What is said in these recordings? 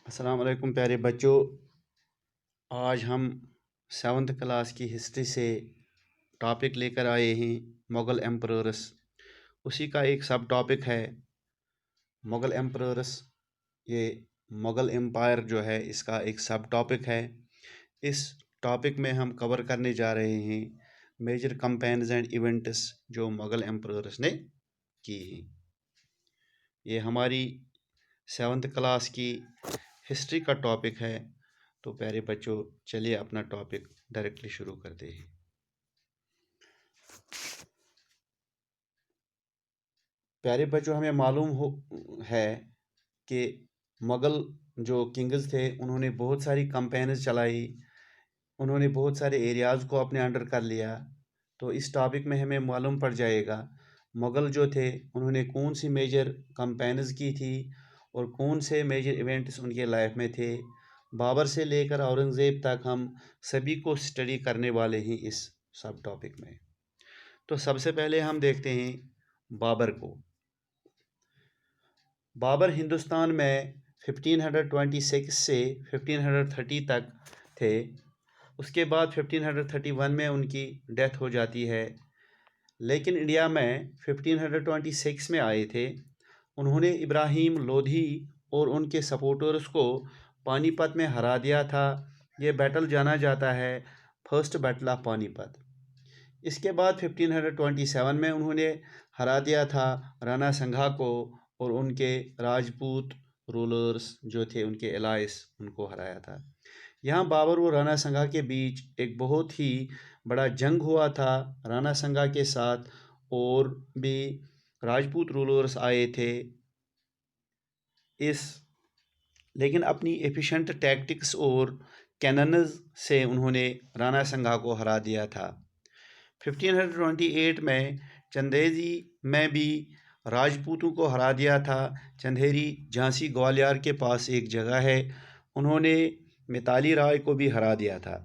السلام علیکم پیارے بچوں، آج ہم 7th کلاس کی ہسٹری سے ٹاپک لے کر آئے ہیں مغل ایمپررس۔ اسی کا ایک سب ٹاپک ہے مغل ایمپررس۔ یہ مغل امپائر جو ہے اس کا ایک سب ٹاپک ہے۔ اس ٹاپک میں ہم کور کرنے جا رہے ہیں میجر کمپینز اینڈ ایونٹس جو مغل ایمپررس نے کی ہیں۔ یہ ہماری 7th کلاس کی ہسٹری کا ٹاپک ہے، تو پیارے بچوں چلیے اپنا ٹاپک ڈائریکٹلی شروع کرتے ہیں۔ پیارے بچوں ہمیں معلوم ہے کہ مغل جو کنگز تھے انہوں نے بہت ساری کمپینز چلائی، انہوں نے بہت سارے ایریاز کو اپنے انڈر کر لیا۔ تو اس ٹاپک میں ہمیں معلوم پڑ جائے گا مغل جو تھے انہوں نے کون سی میجر کمپینز کی تھی اور کون سے میجر ایونٹس ان کے لائف میں تھے۔ بابر سے لے کر اورنگزیب تک ہم سبھی کو اسٹڈی کرنے والے ہیں اس سب ٹاپک میں۔ تو سب سے پہلے ہم دیکھتے ہیں بابر کو۔ بابر ہندوستان میں 1526 سے 1530 تک تھے۔ اس کے بعد 1531 میں ان کی ڈیتھ ہو جاتی ہے، لیکن انڈیا میں 1526 میں آئے تھے۔ انہوں نے ابراہیم لودھی اور ان کے سپورٹرز کو پانی پت میں ہرا دیا تھا۔ یہ بیٹل جانا جاتا ہے فرسٹ بیٹل آف پانی پت۔ اس کے بعد 1527 میں انہوں نے ہرا دیا تھا رانا سنگھا کو، اور ان کے راجپوت رولرز جو تھے ان کے الائس ان کو ہرایا تھا۔ یہاں بابر اور رانا سنگھا کے بیچ ایک بہت ہی بڑا جنگ ہوا تھا رانا سنگھا کے ساتھ، اور بھی راجپوت رولرز آئے تھے۔ لیکن اپنی ایفیشنٹ ٹیکٹکس اور کیننز سے انہوں نے رانا سنگھا کو ہرا دیا تھا۔ 1528 میں چندیری میں بھی راجپوتوں کو ہرا دیا تھا۔ چندیری جھانسی گوالیار کے پاس ایک جگہ ہے، انہوں نے میتالی رائے کو بھی ہرا دیا تھا۔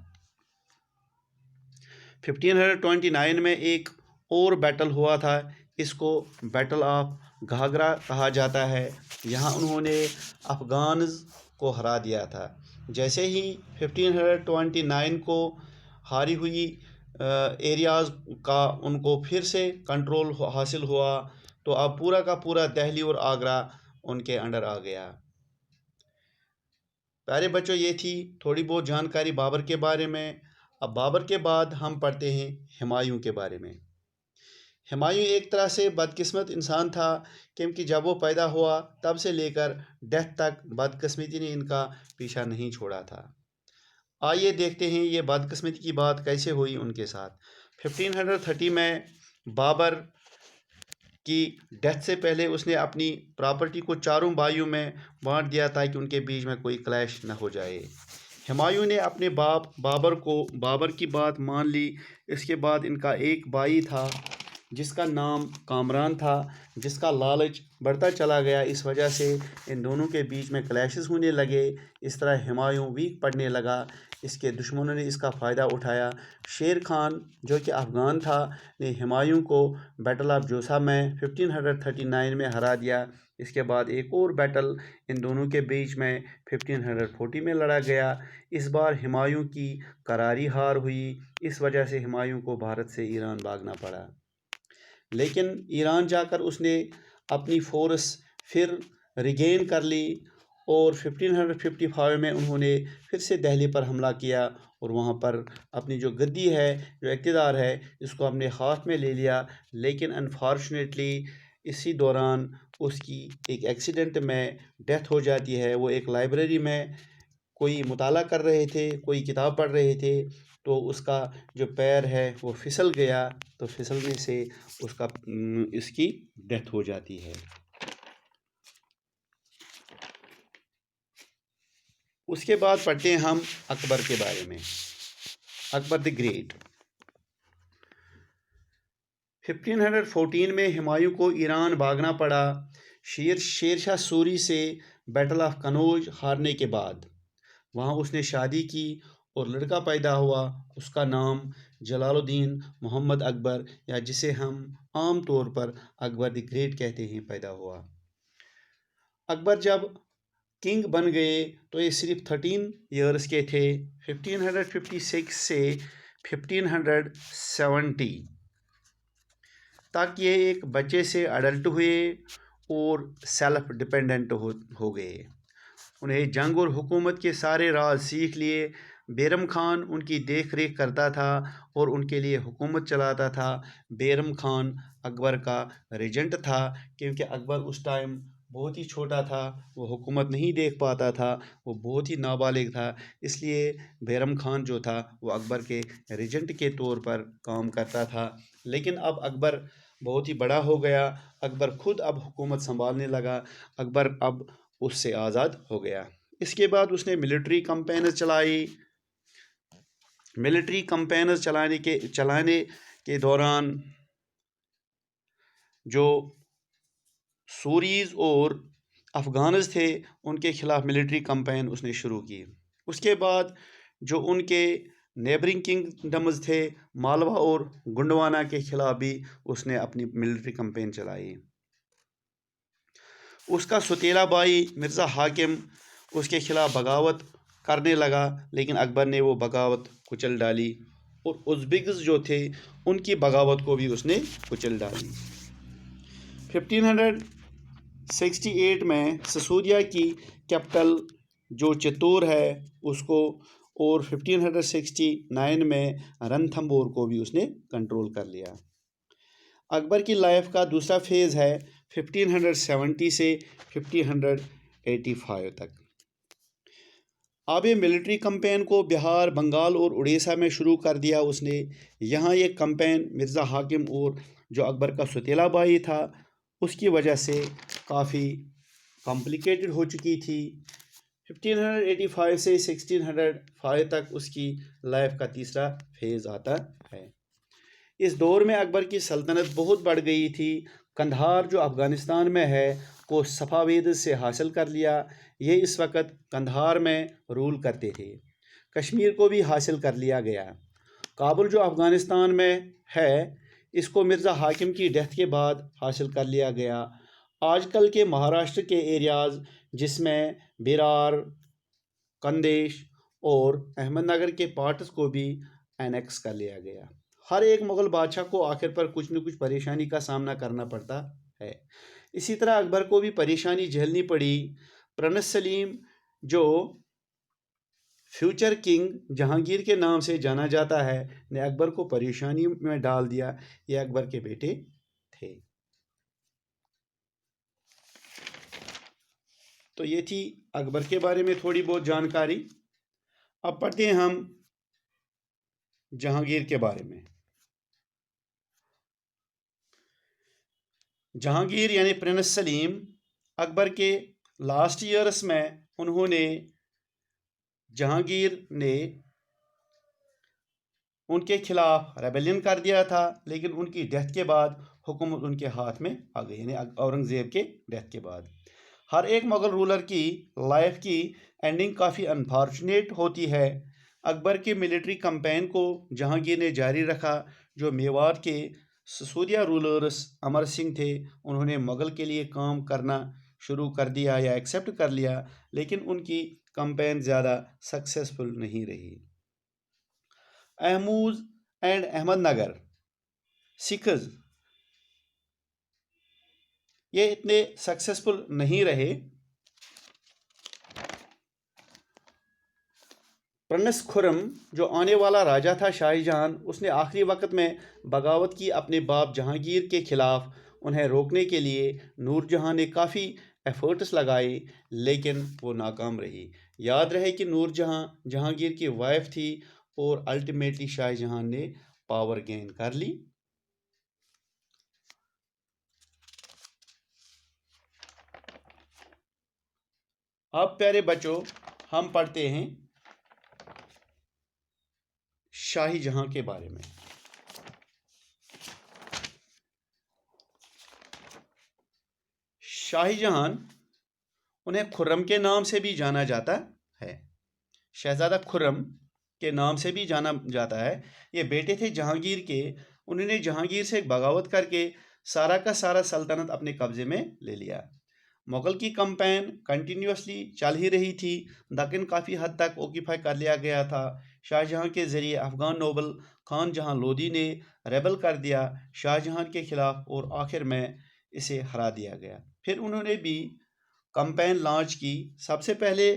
1529 میں ایک اور بیٹل ہوا تھا، اس کو بیٹل آف گھاگرا کہا جاتا ہے۔ یہاں انہوں نے افغانز کو ہرا دیا تھا۔ جیسے ہی 1529 کو ہاری ہوئی ایریاز کا ان کو پھر سے کنٹرول حاصل ہوا، تو اب پورا کا پورا دہلی اور آگرہ ان کے انڈر آ گیا۔ پیارے بچوں یہ تھی تھوڑی بہت جانکاری بابر کے بارے میں۔ اب بابر کے بعد ہم پڑھتے ہیں ہمایوں کے بارے میں۔ ہمایوں ایک طرح سے بدقسمت انسان تھا، کیونکہ جب وہ پیدا ہوا تب سے لے کر ڈیتھ تک بدقسمتی نے ان کا پیچھا نہیں چھوڑا تھا۔ آئیے دیکھتے ہیں یہ بدقسمتی کی بات کیسے ہوئی ان کے ساتھ۔ 1530 میں بابر کی ڈیتھ سے پہلے اس نے اپنی پراپرٹی کو چاروں بھائیوں میں بانٹ دیا تاکہ ان کے بیچ میں کوئی کلیش نہ ہو جائے۔ ہمایوں نے اپنے باپ بابر کی بات مان لی۔ اس کے بعد ان کا ایک بھائی تھا جس کا نام کامران تھا، جس کا لالچ بڑھتا چلا گیا، اس وجہ سے ان دونوں کے بیچ میں کلیشز ہونے لگے۔ اس طرح ہمایوں ویک پڑنے لگا، اس کے دشمنوں نے اس کا فائدہ اٹھایا۔ شیر خان جو کہ افغان تھا نے ہمایوں کو بیٹل آف جوسا میں 1539 میں ہرا دیا۔ اس کے بعد ایک اور بیٹل ان دونوں کے بیچ میں 1540 میں لڑا گیا۔ اس بار ہمایوں کی کراری ہار ہوئی، اس وجہ سے ہمایوں کو بھارت سے ایران بھاگنا پڑا۔ لیکن ایران جا کر اس نے اپنی فورس پھر ریگین کر لی، اور 1555 میں انہوں نے پھر سے دہلی پر حملہ کیا، اور وہاں پر اپنی جو گدی ہے، جو اقتدار ہے، اس کو اپنے ہاتھ میں لے لیا۔ لیکن انفارچونیٹلی اسی دوران اس کی ایک ایکسیڈنٹ میں ڈیتھ ہو جاتی ہے۔ وہ ایک لائبریری میں کوئی مطالعہ کر رہے تھے، کوئی کتاب پڑھ رہے تھے، تو اس کا جو پیر ہے وہ پھسل گیا، تو پھسلنے سے اس کی ڈیتھ ہو جاتی ہے۔ اس کے بعد پڑھتے ہیں ہم اکبر کے بارے میں۔ اکبر دی گریٹ۔ 1514 میں ہمایوں کو ایران بھاگنا پڑا شیر شاہ سوری سے بیٹل آف کنوج ہارنے کے بعد۔ وہاں اس نے شادی کی اور لڑکا پیدا ہوا، اس کا نام جلال الدین محمد اکبر، یا جسے ہم عام طور پر اکبر دی گریٹ کہتے ہیں، پیدا ہوا۔ اکبر جب किंग बन गए तो ये सिर्फ 13 ईयर्स के थे, 1556 से 1570 तक ये एक बच्चे से अडल्ट हुए और सेल्फ डिपेंडेंट हो गए। उन्हें जंग और हुकूमत के सारे राज सीख लिए। बैरम खान उनकी देख रेख करता था और उनके लिए हुकूमत चलाता था। बैरम खान अकबर का रेजेंट था, क्योंकि अकबर उस टाइम बहुत ही छोटा था, वो हुकूमत नहीं देख पाता था, वो बहुत ही नाबालिग था। इसलिए बैरम खान जो था वो अकबर के रेजेंट के तौर पर काम करता था। लेकिन अब अकबर बहुत ही बड़ा हो गया, अकबर खुद अब हुकूमत संभालने लगा, अकबर अब उससे आज़ाद हो गया। इसके बाद उसने मिलिट्री कैंपेन्स चलाई। मिलिट्री कैंपेन्स चलाने के दौरान जो सूरीज और अफ़गानस थे उनके खिलाफ मिलिट्री कैंपेन उसने शुरू की। उसके बाद जो उनके नेबरिंग किंगडम्स थे मालवा और गुंडवाना के खिलाफ भी उसने अपनी मिलिट्री कैंपेन चलाई। उसका सुतीला भाई मिर्ज़ा हाकिम उसके खिलाफ बगावत करने लगा, लेकिन अकबर ने वो बगावत कुचल डाली और उज़्बेक्स जो थे उनकी बगावत को भी उसने कुचल डाली। 1568 में ससूरिया की कैपिटल जो चित्तौड़ है उसको, और 1569 में रणथंबोर को भी उसने कंट्रोल कर लिया। अकबर की लाइफ का दूसरा फेज़ है 1570 से 1585 तक। अब ये मिलिट्री कैंपेन को बिहार, बंगाल और उड़ीसा में शुरू कर दिया उसने। यहाँ ये कैंपेन मिर्ज़ा हाकिम और जो अकबर का सुतीला भाई था उसकी वजह से काफ़ी कॉम्प्लिकेटेड हो चुकी थी। 1585 से 1605 तक उसकी लाइफ का तीसरा फेज़ आता है। इस दौर में अकबर की सल्तनत बहुत बढ़ गई थी। कंधार जो अफ़गानिस्तान में है को सफ़ाविद से हासिल कर लिया। ये इस वक्त कंधार में रूल करते थे। कश्मीर को भी हासिल कर लिया गया। काबुल जो अफ़गानिस्तान में है इसको मिर्ज़ा हाकिम की डेथ के बाद हासिल कर लिया गया। आजकल के महाराष्ट्र के एरियाज़ जिसमें बिरार, कंदेश और अहमदनगर के पार्ट्स को भी एनेक्स कर लिया गया। हर एक मुग़ल बादशाह को आखिर पर कुछ न कुछ परेशानी का सामना करना पड़ता है। इसी तरह अकबर को भी परेशानी झेलनी पड़ी। प्रिंस सलीम जो फ्यूचर किंग जहांगीर के नाम से जाना जाता है ने अकबर को परेशानी में डाल दिया। ये अकबर के बेटे थे। तो ये थी अकबर के बारे में थोड़ी बहुत जानकारी। अब पढ़ते हैं हम जहांगीर के बारे में। जहांगीर यानी प्रिंस सलीम अकबर के लास्ट ईयर्स में उन्होंने जहांगीर ने उनके खिलाफ रेबेलियन कर दिया था, लेकिन उनकी डेथ के बाद हुकूमत उनके हाथ में आ गई, यानी औरंगज़ेब के डेथ के बाद। हर एक मुग़ल रूलर की लाइफ की एंडिंग काफ़ी अनफॉर्चुनेट होती है। अकबर के मिलिट्री कैंपेन को जहांगीर ने जारी रखा। जो मेवात के ससूरिया रूलर्स अमर सिंह थे उन्होंने मुग़ल के लिए काम करना शुरू कर दिया या एक्सेप्ट कर लिया, लेकिन उनकी कैंपेन ज़्यादा सक्सेसफुल नहीं रही। अहमूज एंड अहमदनगर सिखज ये इतने सक्सेसफुल नहीं रहे। प्रिंस खुर्रम जो आने वाला राजा था शाहजहां, उसने आखिरी वक्त में बगावत की अपने बाप जहांगीर के खिलाफ। उन्हें रोकने के लिए नूरजहां ने काफ़ी एफर्ट्स लगाए, लेकिन वो नाकाम रही। याद रहे कि नूरजहां जहांगीर की वाइफ थी और अल्टीमेटली शाहजहां ने पावर गेन कर ली। अब प्यारे बच्चों हम पढ़ते हैं शाही जहां के बारे में। शाही जहां उन्हें खुर्रम के नाम से भी जाना जाता है। शहजादा खुर्रम के नाम से भी जाना जाता है। ये बेटे थे जहांगीर के। उन्होंने जहांगीर से एक बगावत करके सारा का सारा सल्तनत अपने कब्जे में ले लिया। मुग़ल की कैंपेन कंटिन्यूसली चल ही रही थी। दक्कन काफ़ी हद तक ऑक्यूपाई कर लिया गया था। शाहजहाँ के ज़रिए अफ़गान नोबल खान जहाँ लोदी ने रेबल कर दिया शाहजहाँ के ख़िलाफ़ और आखिर में इसे हरा दिया गया। फिर उन्होंने भी कैंपेन लॉन्च की, सबसे पहले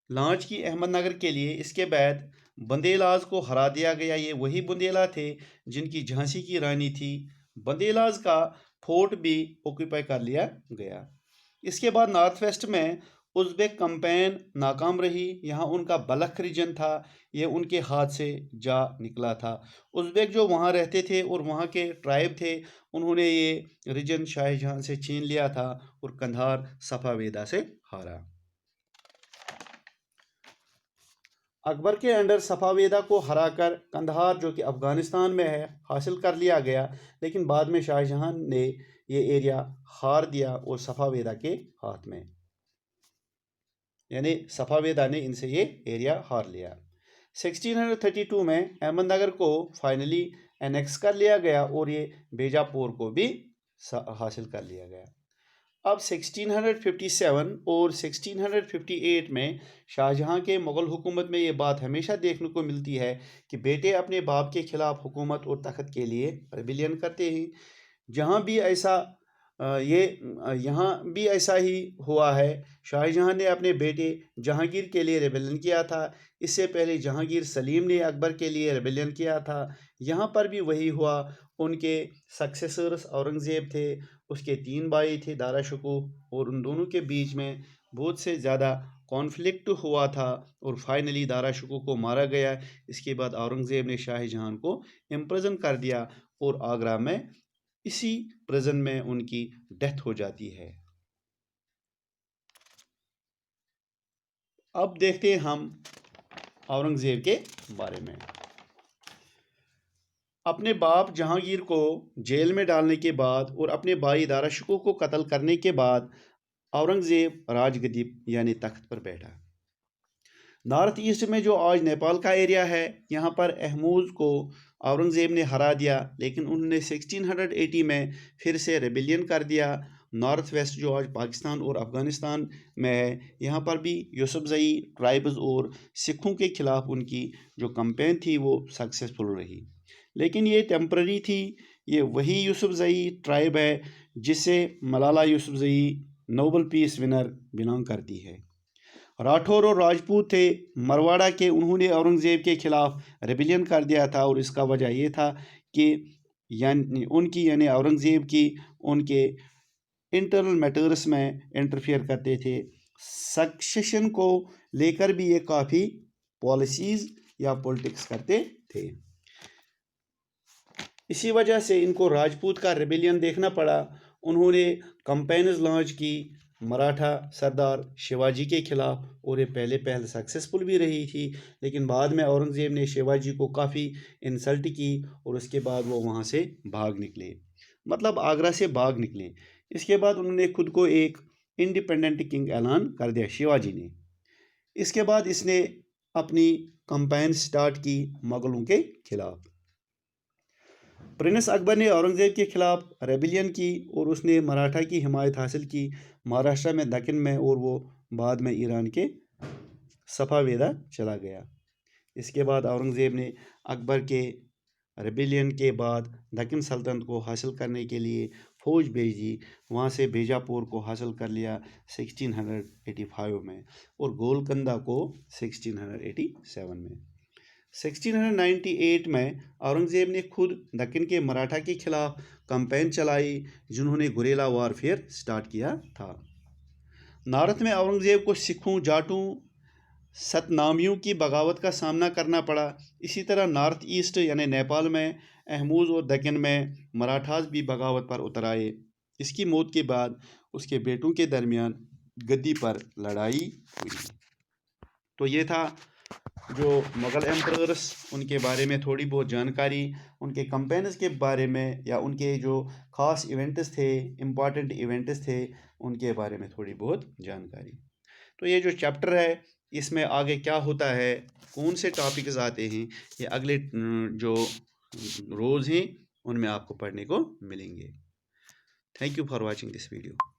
लॉन्च की अहमदनगर के लिए। इसके बाद बंदेलाज को हरा दिया गया। ये वही बुंदेला थे जिनकी झांसी की रानी थी। बंदेलाज का फोर्ट भी ऑक्यूपाई कर लिया गया। इसके बाद नॉर्थ वेस्ट में उज़्बेक कैंपेन नाकाम रही। यहाँ उनका बलख रीजन था, ये उनके हाथ से जा निकला था। उज़्बेक जो वहाँ रहते थे और वहाँ के ट्राइब थे, उन्होंने ये रीजन शाहजहाँ से छीन लिया था और कंधार सफ़ावेदा से हारा। अकबर के अंडर सफ़ावेदा को हराकर कंधार जो कि अफ़गानिस्तान में है हासिल कर लिया गया, लेकिन बाद में शाहजहाँ ने ये एरिया हार दिया और सफ़ावेदा के हाथ में, यानी सफ़ावेदा ने इनसे ये एरिया हार लिया। 1632 में अहमदनगर को फाइनली एनेक्स कर लिया गया और ये बीजापुर को भी हासिल कर लिया गया। अब 1657 और 1658 में शाहजहाँ के मुग़ल हुकूमत में ये बात हमेशा देखने को मिलती है कि बेटे अपने बाप के ख़िलाफ़ हुकूमत और तख़्त के लिए रेबिलियन करते हैं। जहाँ भी ऐसा यहाँ भी ऐसा ही हुआ है। शाहजहाँ ने अपने बेटे जहांगीर के लिए रेबिलियन किया था। इससे पहले जहांगीर सलीम ने अकबर के लिए रेबिलियन किया था। यहाँ पर भी वही हुआ। उनके सक्सेसर्स औरंगज़ेब थे, उसके 3 भाई थे दारा शिकोह, और उन दोनों के बीच में बहुत से ज़्यादा कॉन्फ्लिक्ट हुआ था और फाइनली दारा शिकोह को मारा गया। इसके बाद औरंगज़ेब ने शाहजहाँ को इम्प्रिजन कर दिया और आगरा में इसी प्रिजन में उनकी डेथ हो जाती है। अब देखते हैं हम औरंगज़ेब के बारे में। अपने बाप जहांगीर को जेल में डालने के बाद और अपने भाई दारा शिकोह को कत्ल करने के बाद औरंगज़ेब राजगद्दी यानी तख्त पर बैठा। नॉर्थ ईस्ट में जो आज नेपाल का एरिया है, यहाँ पर अहमूज को औरंगज़ेब ने हरा दिया, लेकिन उन्होंने 1680 में फिर से रेबिलियन कर दिया। नॉर्थ वेस्ट जो आज पाकिस्तान और अफ़गानिस्तान में है, यहाँ पर भी यूसुफजई ट्राइब्स और सिखों के ख़िलाफ़ उनकी जो कैंपेन थी वो सक्सेसफुल रही, लेकिन ये टेम्पररी थी। ये वही यूसुफजई ट्राइब है जिससे Malala Yousafzai Nobel peace winner belong करती है। राठौर और राजपूत थे मरवाड़ा के, उन्होंने औरंगज़ेब के ख़िलाफ़ रेबिलियन कर दिया था और इसका वजह ये था कि यानी औरंगज़ेब की उनके इंटरनल मैटर्स में इंटरफियर करते थे। सक्सेशन को लेकर भी ये काफ़ी पॉलिसीज़ या पॉलिटिक्स करते थे। इसी वजह से इनको राजपूत का रेबिलियन देखना पड़ा। उन्होंने कैंपेन्स लॉन्च की मराठा सरदार शिवाजी के ख़िलाफ़ और ये पहले सक्सेसफुल भी रही थी, लेकिन बाद में औरंगज़ेब ने शिवाजी को काफ़ी इंसल्ट की और उसके बाद वो वहाँ से भाग निकले, मतलब आगरा से भाग निकले। इसके बाद उन्होंने खुद को एक इंडिपेंडेंट किंग ऐलान कर दिया शिवाजी ने। इसके बाद इसने अपनी कैंपेन स्टार्ट की मुग़लों के ख़िलाफ़। प्रिंस अकबर ने औरंगज़ेब के ख़िलाफ़ रेबिलियन की और उसने मराठा की हिमायत हासिल की महाराष्ट्र में, दक्कन में, और वो बाद में ईरान के सफ़ावेदा चला गया। इसके बाद औरंगज़ेब ने अकबर के रेबिलियन के बाद दक्कन सल्तनत को हासिल करने के लिए फ़ौज भेजी। वहाँ से बीजापुर को हासिल कर लिया 1685 में और गोलकंदा को 1687 में। 1698 में औरंगज़ेब ने खुद दक्कन के मराठा के ख़िलाफ़ कैंपेन चलाई, जिन्होंने गुरेला वारफेयर स्टार्ट किया था। नॉर्थ में औरंगज़ेब को सिखों, जाटों, सतनामियों की बगावत का सामना करना पड़ा। इसी तरह नॉर्थ ईस्ट यानी नेपाल में अहमूज और दक्कन में मराठास भी बगावत पर उतर आए। इसकी मौत के बाद उसके बेटों के दरमियान गद्दी पर लड़ाई हुई। तो ये था जो मुग़ल एम्परर्स, उनके बारे में थोड़ी बहुत जानकारी, उनके कैंपेन्स के बारे में या उनके जो ख़ास इवेंट्स थे, इम्पॉर्टेंट इवेंट्स थे, उनके बारे में थोड़ी बहुत जानकारी। तो ये जो चैप्टर है इसमें आगे क्या होता है, कौन से टॉपिक्स आते हैं, ये अगले जो रोज़ हैं उनमें आपको पढ़ने को मिलेंगे। Thank you for watching this video.